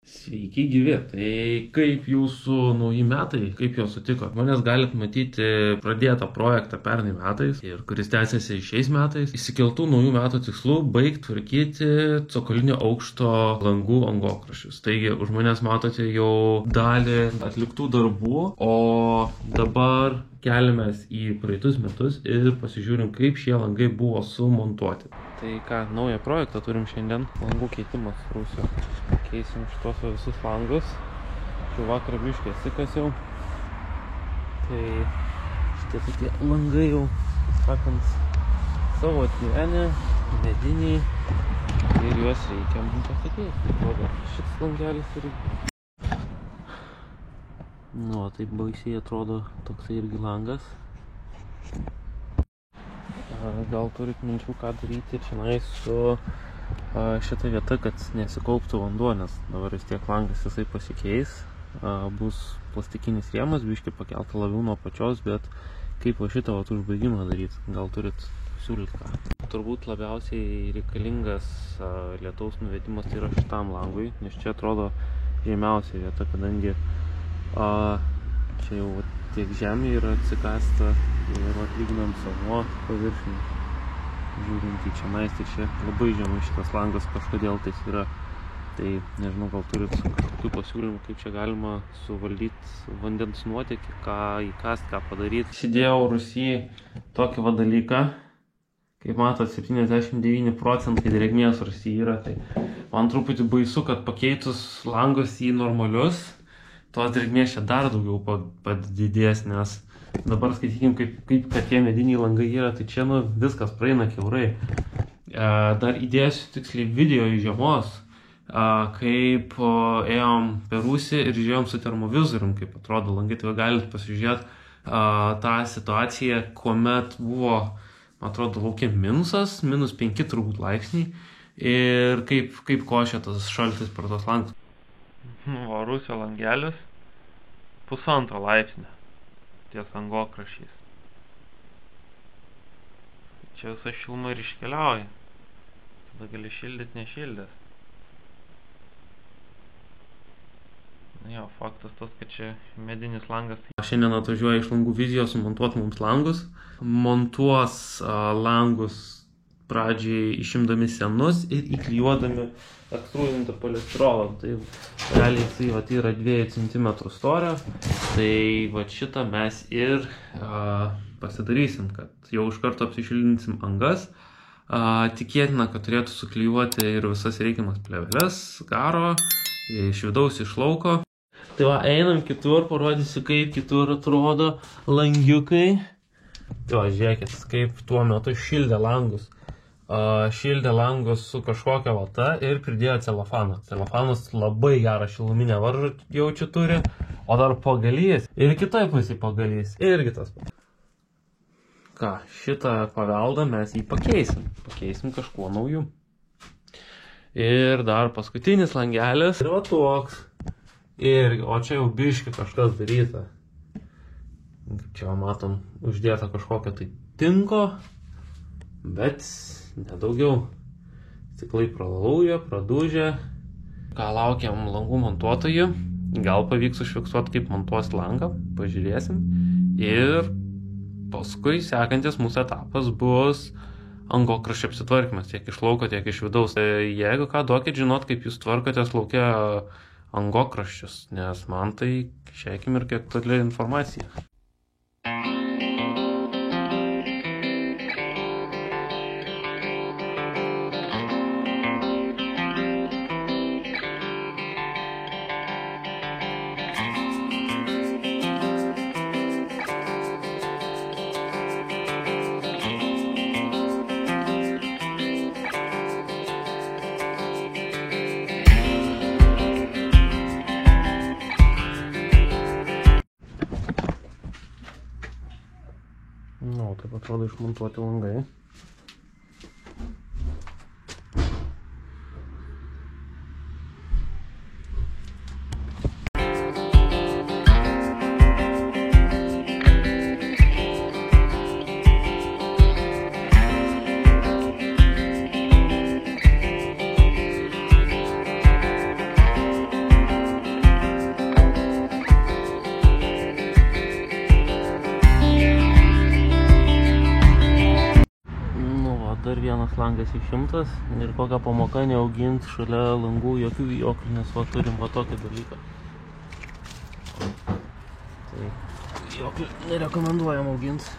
Sveiki gyvi. Tai kaip jūsų nauji metai, kaip jos sutiko? Manęs galit matyti pradėtą projektą pernai metais ir kuris tęsiasi šiais metais. Įsikeltų naujų metų tikslų baigti tvarkyti cokolinio aukšto langų angokraščius. Taigi už manęs matote jau dalį atliktų darbų, o dabar keliamės į praeitus metus ir pasižiūrim, kaip šie langai buvo sumontuoti. Tai ką, naują projektą turim šiandien. Langų keitimas rūsio. Keisim šitos visus langus. Šių vakarą biškį atsikasiau. Tai šitie tokie langai jau, sakant, savo atgyvenę, mediniai. Ir juos reikia mums pasikeisti. Atrodo, šitas langelis irgi. Nu, taip baisiai atrodo toksai irgi langas. Gal turit minčių, ką daryti čionais su šita vieta, kad nesikauptų vanduo, nes dabar vis tiek langas jisai pasikeis. Bus plastikinis rėmas, biškį pakelta labiau nuo pačios, bet kaip va šitą užbaigimą daryti, gal turit siūlyti ką. Turbūt labiausiai reikalingas lietaus nuvedimas tai yra šitam langui, nes čia atrodo žemiausia vieta, kadangi čia jau tiek žemė yra atsikasta ir atlyginam savo paviršinį. Žiūrint į čianais, tai čia labai žemai šitas langas kažkodėl tais yra. Tai nežinau, gal turit kažkokių pasiūlymų, kaip čia galima suvaldyti vandens nuotėkį, ką įkast, ką padaryti. Įsidėjau rūsy tokį va dalyką. Kaip matot, 79% drėgmės rūsy yra. Tai man truputį baisu, kad pakeitus langus į normalius, tos drėgmės čia dar daugiau padidės, nes dabar skaitykim, kaip kad tie mediniai langai yra, tai čia viskas praeina kiaurai. Dar įdėsiu tiksliai video iš žiemos, kaip ėjom per rūsį ir žiūrėjom su termovizorium, kaip atrodo langai. Tai galite pasižiūrėti tą situaciją, kuomet buvo, man atrodo, laukia minusas, -5 turbūt laipsniai, ir kaip košia tas šaltis per tos langus. Va, rūsio langelis 1,5 laipsnio ties angokraščiais. Čia visa šiluma ir iškeliauja. Tada gali šildyti nešildęs. Na jo, faktas tas, kad čia medinis langas. Šiandien atvažiuoja iš Langų vizijos sumontuoti mums langus. Montuos langus pradžiai išimdami senus ir įklijuodami ekstrudintą polistirolą. Tai realiai tai yra 2 cm storio. Tai va šitą mes ir pasidarysim, kad jau iš karto apsišildinsim angas. Tikėtina, kad turėtų suklijuoti ir visas reikiamas plėveles, garo, iš vidaus, iš lauko. Tai va, einam kitur, parodysiu, kaip kitur atrodo langiukai. Tai va, žiūrėkit, kaip tuo metu šildė langus. Šildė langus su kažkokia vata ir pridėjo celofaną. Celofanas labai gerą šiluminę varžą jaučiu turi, o dar pagalys ir kitoj pusėje pagalys irgi tas pats. Ką, šitą paveldą mes jį pakeisim kažkuo nauju. Ir dar paskutinis langelis yra toks. O čia jau biški kažkas daryta. Čia matom uždėta kažkokia tai tinko, bet nedaugiau. Stiklai pralauja, pradūžė. Ką, laukiam langų montuotojų. Gal pavyks užfiksuoti, kaip montuos langą. Pažiūrėsim. Ir paskui sekantis mūsų etapas bus angokraščio apsitvarkymas. Tiek iš lauko, tiek iš vidaus. Jeigu ką, duokit žinot, kaip jūs tvarkotės lauke angokraščius. Nes man tai šią akimirką aktuali informacija. Taip atrodo išmontuoti langai. vienas langas išimtas ir kokią pamoką neaugint šalia langų jokių vijoklių, nes va turim va tokį dalyką. Tai vijoklių nerekomenduojam auginti.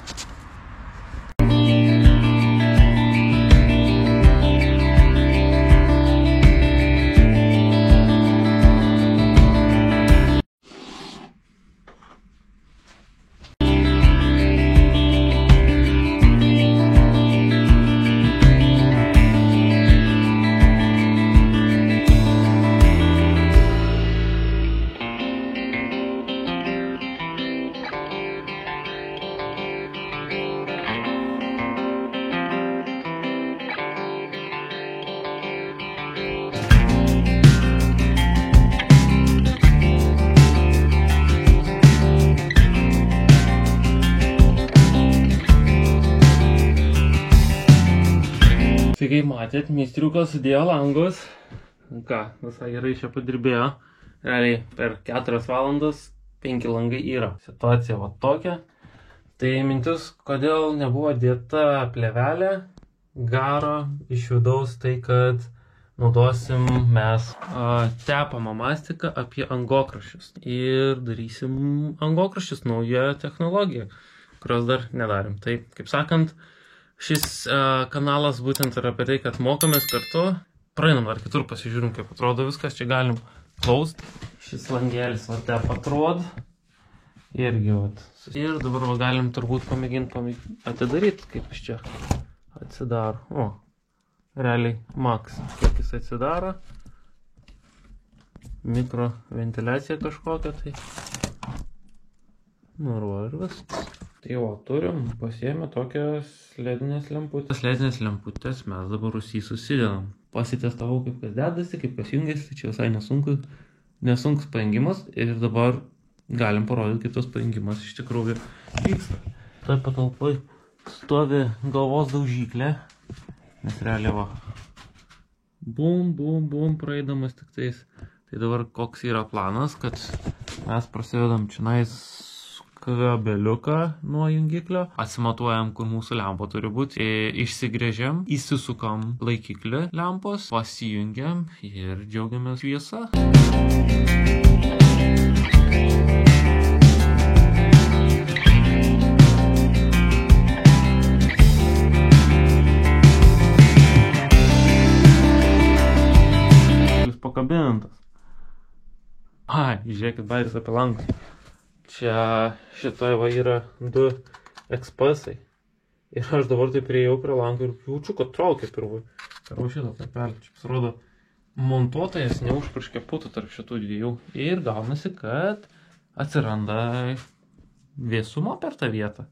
Tai kaip matėt, meistriukas sudėjo langus. Ką, visai gerai čia padirbėjo. Realiai per 4 valandas 5 langai yra. Situacija va tokia. Tai mintis, kodėl nebuvo dėta plėvelė garo iš vidaus, tai kad naudosim mes tepamą mastiką apie angokraščius. Ir darysim angokraščius, naują technologiją, kurios dar nedarėm. Tai, kaip sakant, šis kanalas būtent yra apie tai, kad mokomės kartu. Praeinam dar kitur, pasižiūrim, kaip atrodo viskas. Čia galim klaust. Šis langelis va tep atrodo. Irgi vat. Ir dabar va galim turbūt pamėginti atidaryti, kaip iš čia atsidaro. O, realiai max, kiek jis atsidaro. Mikro ventiliacija kažkokia tai. Nu ir viskas. Tai va, turim pasiėmę tokias ledinės lemputės. Tas ledinės lemputės mes dabar rusį susidedam. Pasitestavau, kaip kas dedasi, kaip kas jungiasi, čia visai nesunkus pajungimas. Ir dabar galim parodyti, kaip tas pajungimas iš tikrųjų vyksta. Toj patalpoj stovi galvos daužyklė, nes realiai va, bum, praeidamas tik tais. Tai dabar koks yra planas, kad mes prasidedam čionais kabeliuką nuo jungiklio, atsimatuojam, kur mūsų lempa turi būti, išsigrėžiam, įsisukam laikiklį lempos, pasijungiam ir džiaugiamės šviesa. Pakabintas. Žiūrėkit, bairis apie langus. Čia šitoje va yra 2 ekspresai. Ir aš dabar taip priėjau prie langų ir jaučiu, kad traukia pirvui. Per šitą tarpelį. Čia pasirodo, montuotojas neužpurškė putų tarp šitų dviejų. Ir gaunasi, kad atsiranda vėsumo per tą vietą.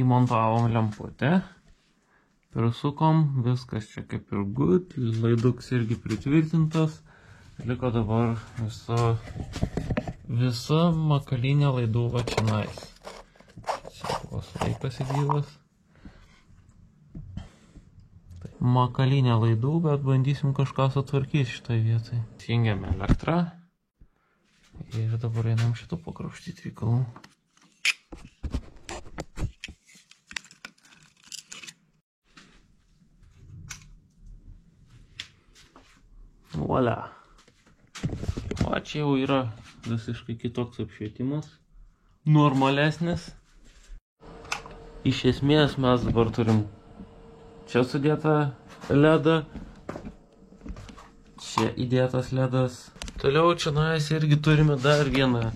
Įmontavom lemputę, prisukom, viskas čia kaip ir good, laiduks irgi pritvirtintas, liko dabar visa makalinė laiduva čionais. Čia buvo sveikas įgyvas. Makalinė laidų, bet bandysim kažką sutvarkyti šitoj vietoj. Įjungiame elektrą ir dabar einam šitą pakrapštyti reikalų. Voila. O čia jau yra visiškai kitoks apšvietimas. Normalesnis. Iš esmės mes dabar turim čia sudėtą ledą. Čia įdėtas ledas. Toliau čionais irgi turime dar vieną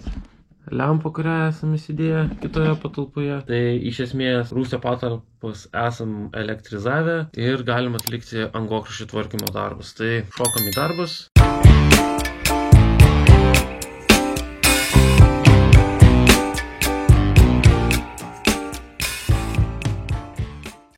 lempą, kurią esame įsidėję kitoje patalpoje. Tai iš esmės rūsio patalpas esam elektrizavę ir galim atlikti angokraščių tvarkymo darbus. Tai šokam į darbus.